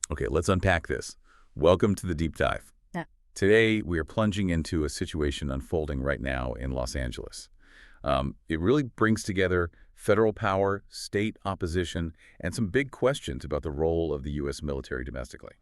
Okay, let's unpack this. Welcome to the deep dive. Yeah. Today, we are plunging into a situation unfolding right now in Los Angeles. It really brings together federal power, state opposition, and some big questions about the role of the U.S. military domestically.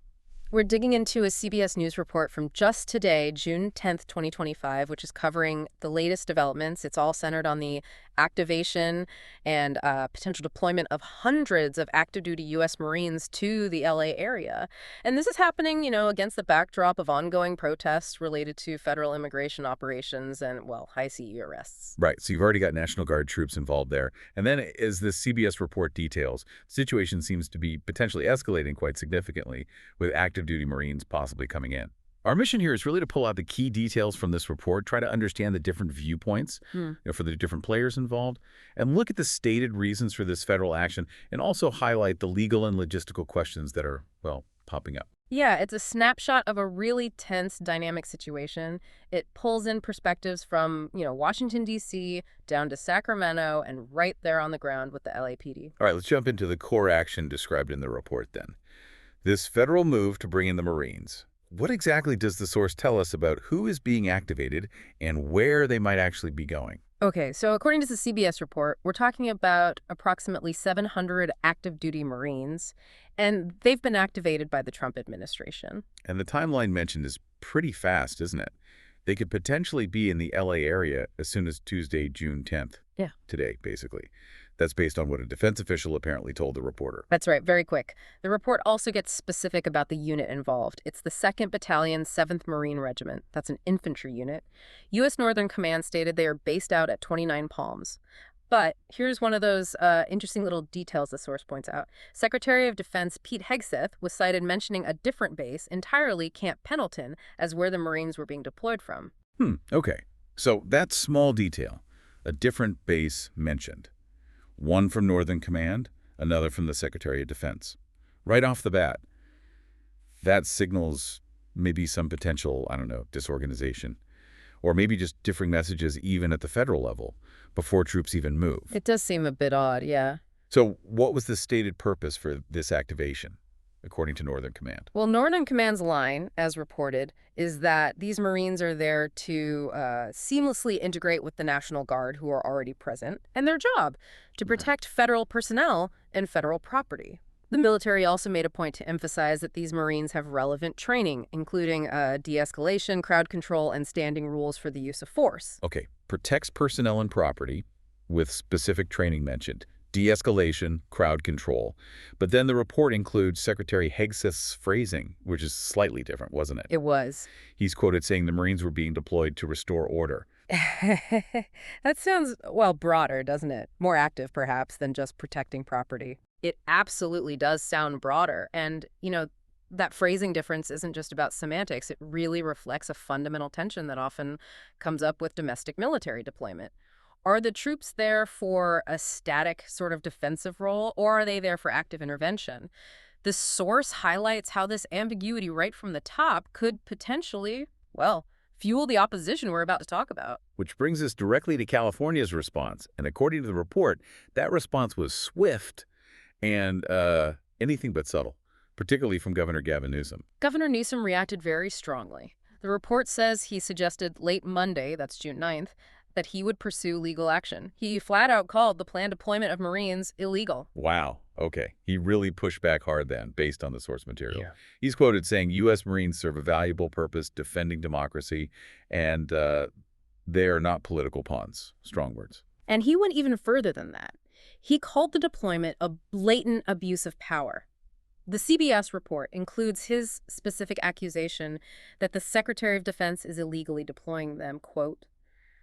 We're digging into a CBS News report from just today, June 10th, 2025, which is covering the latest developments. It's all centered on the activation and potential deployment of hundreds of active duty U.S. Marines to the LA area. And this is happening, against the backdrop of ongoing protests related to federal immigration operations and, well, high CE arrests. Right, so you've already got National Guard troops involved there. And then, as the CBS report details, the situation seems to be potentially escalating quite significantly, with active duty Marines possibly coming in. Our mission here is really to pull out the key details from this report, try to understand the different viewpoints for the different players involved, and look at the stated reasons for this federal action, and also highlight the legal and logistical questions that are, well, popping up. Yeah, it's a snapshot of a really tense, dynamic situation. It pulls in perspectives from, Washington, D.C., down to Sacramento, and right there on the ground with the LAPD. All right, let's jump into the core action described in the report then. This federal move to bring in the Marines. What exactly does the source tell us about who is being activated and where they might actually be going? Okay, so according to the CBS report, we're talking about approximately 700 active duty Marines, and they've been activated by the Trump administration. And the timeline mentioned is pretty fast, isn't it? They could potentially be in the LA area as soon as Tuesday, June 10th. Yeah. Today, basically. That's based on what a defense official apparently told the reporter. That's right, very quick. The report also gets specific about the unit involved. It's the 2nd Battalion, 7th Marine Regiment. That's an infantry unit. U.S. Northern Command stated they are based out at 29 Palms. But here's one of those interesting little details the source points out. Secretary of Defense Pete Hegseth was cited mentioning a different base, entirely Camp Pendleton, as where the Marines were being deployed from. Okay. So that small detail, a different base mentioned. One from Northern Command, another from the Secretary of Defense. Right off the bat, that signals maybe some potential, disorganization. Or maybe just differing messages even at the federal level before troops even move. It does seem a bit odd, yeah. So what was the stated purpose for this activation, according to Northern Command? Well, Northern Command's line, as reported, is that these Marines are there to seamlessly integrate with the National Guard, who are already present, and their job, to protect federal personnel and federal property. The military also made a point to emphasize that these Marines have relevant training, including de-escalation, crowd control, and standing rules for the use of force. Okay, protects personnel and property, with specific training mentioned. De-escalation, crowd control. But then the report includes Secretary Hegseth's phrasing, which is slightly different, wasn't it? It was. He's quoted saying the Marines were being deployed to restore order. That sounds, well, broader, doesn't it? More active, perhaps, than just protecting property. It absolutely does sound broader. And, that phrasing difference isn't just about semantics. It really reflects a fundamental tension that often comes up with domestic military deployment. Are the troops there for a static sort of defensive role, or are they there for active intervention? The source highlights how this ambiguity right from the top could potentially, well, fuel the opposition we're about to talk about. Which brings us directly to California's response. And according to the report, that response was swift and anything but subtle, particularly from Governor Gavin Newsom. Governor Newsom reacted very strongly. The report says he suggested late Monday, that's June 9th, that he would pursue legal action. He flat out called the planned deployment of Marines illegal. Wow. Okay. He really pushed back hard then, based on the source material. Yeah. He's quoted saying U.S. Marines serve a valuable purpose defending democracy, and they are not political pawns. Strong words. And he went even further than that. He called the deployment a blatant abuse of power. The CBS report includes his specific accusation that the Secretary of Defense is illegally deploying them, quote,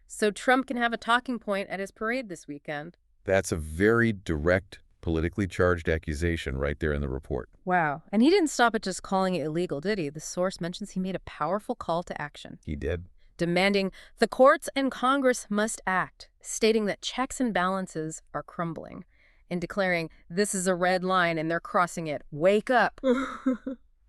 so Trump can have a talking point at his parade this weekend. That's a very direct, politically charged accusation right there in the report. Wow. And he didn't stop at just calling it illegal, did he? The source mentions he made a powerful call to action. He did. Demanding the courts and Congress must act, stating that checks and balances are crumbling, and declaring this is a red line and they're crossing it. Wake up.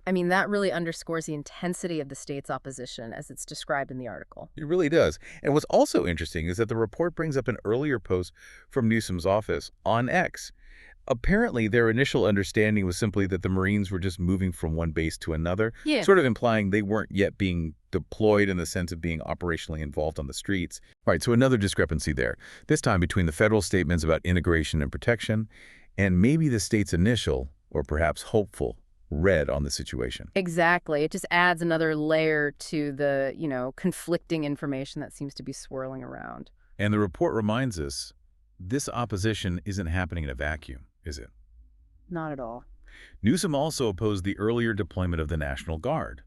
I mean, that really underscores the intensity of the state's opposition as it's described in the article. It really does. And what's also interesting is that the report brings up an earlier post from Newsom's office on X. Apparently, their initial understanding was simply that the Marines were just moving from one base to another, Yeah. sort of implying they weren't yet being deployed in the sense of being operationally involved on the streets. All right, so another discrepancy there, this time between the federal statements about integration and protection and maybe the state's initial, or perhaps hopeful, read on the situation. Exactly. It just adds another layer to the, conflicting information that seems to be swirling around. And the report reminds us this opposition isn't happening in a vacuum, is it? Not at all. Newsom also opposed the earlier deployment of the National Guard.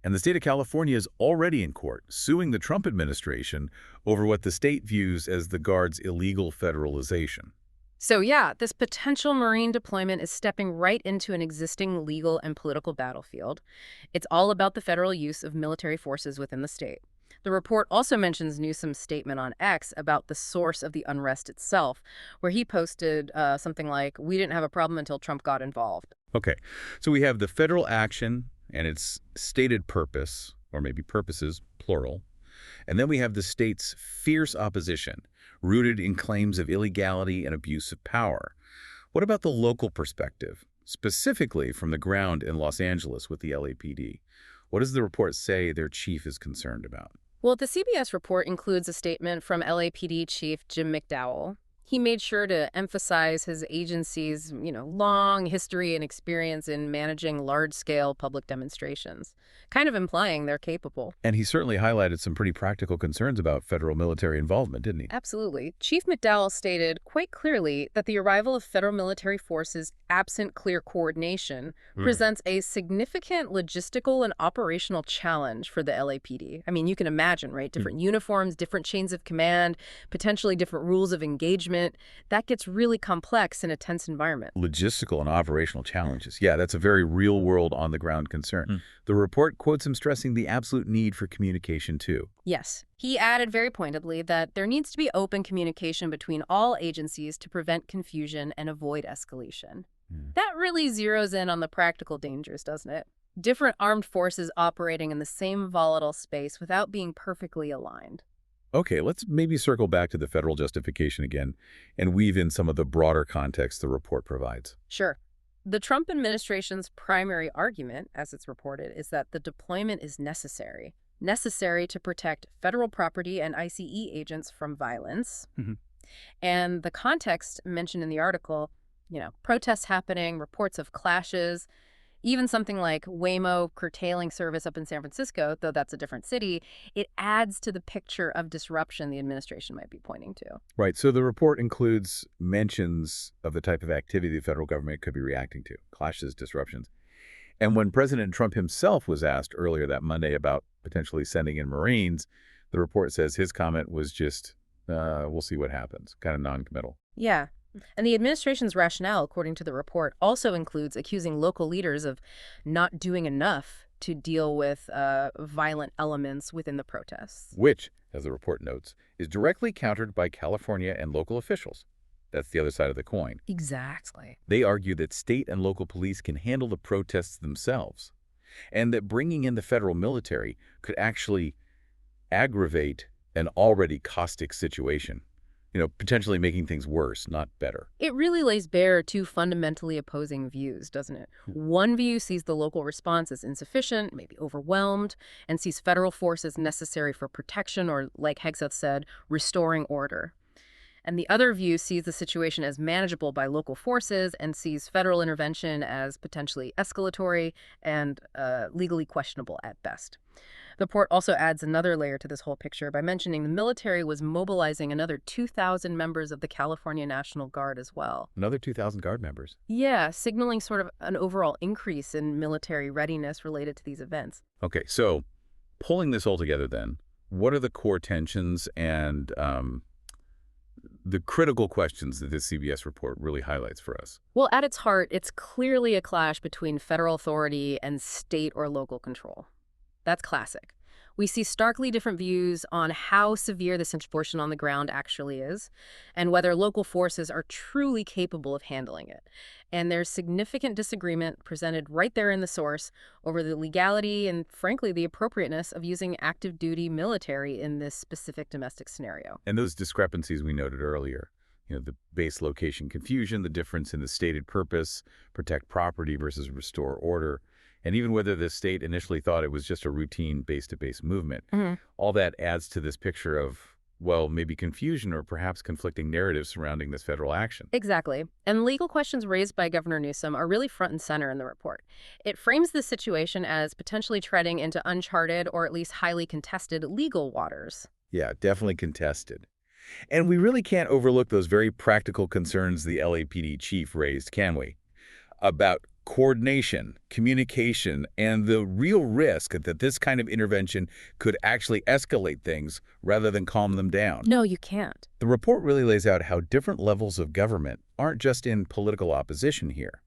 And the state of California is already in court, suing the Trump administration over what the state views as the Guard's illegal federalization. So yeah, this potential Marine deployment is stepping right into an existing legal and political battlefield. It's all about the federal use of military forces within the state. The report also mentions Newsom's statement on X about the source of the unrest itself, where he posted something like, "We didn't have a problem until Trump got involved." Okay, so we have the federal action and its stated purpose, or maybe purposes, plural. And then we have the state's fierce opposition, rooted in claims of illegality and abuse of power. What about the local perspective, specifically from the ground in Los Angeles with the LAPD? What does the report say their chief is concerned about? Well, the CBS report includes a statement from LAPD Chief Jim McDowell. He made sure to emphasize his agency's, long history and experience in managing large-scale public demonstrations, kind of implying they're capable. And he certainly highlighted some pretty practical concerns about federal military involvement, didn't he? Absolutely. Chief McDowell stated quite clearly that the arrival of federal military forces absent clear coordination presents a significant logistical and operational challenge for the LAPD. I mean, you can imagine, right? Different uniforms, different chains of command, potentially different rules of engagement. That gets really complex in a tense environment. Logistical and operational challenges. Yeah, that's a very real-world, on-the-ground concern. The report quotes him stressing the absolute need for communication, too. Yes. He added very pointedly that there needs to be open communication between all agencies to prevent confusion and avoid escalation. That really zeroes in on the practical dangers, doesn't it? Different armed forces operating in the same volatile space without being perfectly aligned. Okay, let's maybe circle back to the federal justification again and weave in some of the broader context the report provides. Sure. The Trump administration's primary argument, as it's reported, is that the deployment is necessary to protect federal property and ICE agents from violence. And the context mentioned in the article, protests happening, reports of clashes, even something like Waymo curtailing service up in San Francisco, though that's a different city, it adds to the picture of disruption the administration might be pointing to. Right, so the report includes mentions of the type of activity the federal government could be reacting to, clashes, disruptions. And when President Trump himself was asked earlier that Monday about potentially sending in Marines, the report says his comment was just, we'll see what happens, kind of non-committal. Yeah. And the administration's rationale, according to the report, also includes accusing local leaders of not doing enough to deal with violent elements within the protests. Which, as the report notes, is directly countered by California and local officials. That's the other side of the coin. Exactly. They argue that state and local police can handle the protests themselves, and that bringing in the federal military could actually aggravate an already caustic situation. Potentially making things worse, not better. It really lays bare two fundamentally opposing views, doesn't it? One view sees the local response as insufficient, maybe overwhelmed, and sees federal force as necessary for protection or, like Hegseth said, restoring order. And the other view sees the situation as manageable by local forces and sees federal intervention as potentially escalatory and legally questionable at best. The report also adds another layer to this whole picture by mentioning the military was mobilizing another 2,000 members of the California National Guard as well. Another 2,000 Guard members. Yeah, signaling sort of an overall increase in military readiness related to these events. Okay, so pulling this all together then, what are the core tensions and the critical questions that this CBS report really highlights for us? Well, at its heart, it's clearly a clash between federal authority and state or local control. That's classic. We see starkly different views on how severe this enforcement on the ground actually is and whether local forces are truly capable of handling it. And there's significant disagreement presented right there in the source over the legality and, frankly, the appropriateness of using active duty military in this specific domestic scenario. And those discrepancies we noted earlier, The base location confusion, the difference in the stated purpose, protect property versus restore order, and even whether the state initially thought it was just a routine base-to-base movement. Hmm. All that adds to this picture of, well, maybe confusion or perhaps conflicting narratives surrounding this federal action. Exactly. And legal questions raised by Governor Newsom are really front and center in the report. It frames the situation as potentially treading into uncharted or at least highly contested legal waters. Yeah, definitely contested. And we really can't overlook those very practical concerns the LAPD chief raised, can we? About coordination, communication, and the real risk that this kind of intervention could actually escalate things rather than calm them down. No, you can't. The report really lays out how different levels of government aren't just in political opposition here,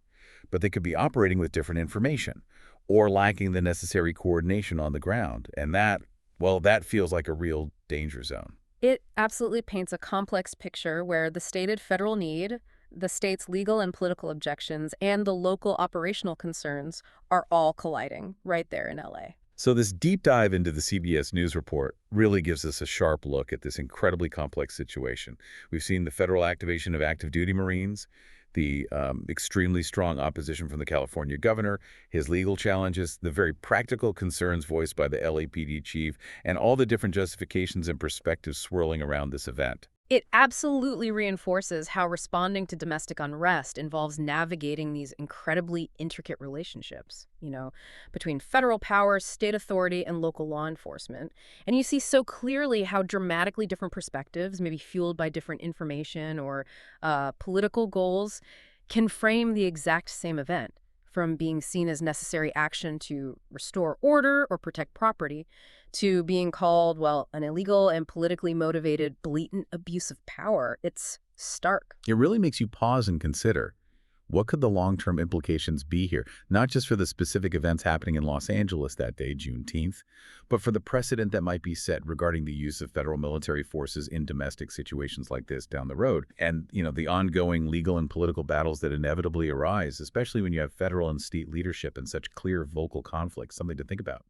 but they could be operating with different information or lacking the necessary coordination on the ground. And that, well, that feels like a real danger zone. It absolutely paints a complex picture where the stated federal need, the state's legal and political objections, and the local operational concerns are all colliding right there in LA. So this deep dive into the CBS News report really gives us a sharp look at this incredibly complex situation. We've seen the federal activation of active duty Marines, the extremely strong opposition from the California governor, his legal challenges, the very practical concerns voiced by the LAPD chief, and all the different justifications and perspectives swirling around this event. It absolutely reinforces how responding to domestic unrest involves navigating these incredibly intricate relationships, between federal power, state authority, and local law enforcement. And you see so clearly how dramatically different perspectives, maybe fueled by different information or political goals, can frame the exact same event, from being seen as necessary action to restore order or protect property, to being called, well, an illegal and politically motivated blatant abuse of power. It's stark. It really makes you pause and consider, what could the long-term implications be here, not just for the specific events happening in Los Angeles that day, Juneteenth, but for the precedent that might be set regarding the use of federal military forces in domestic situations like this down the road, and, the ongoing legal and political battles that inevitably arise, especially when you have federal and state leadership in such clear vocal conflict, something to think about.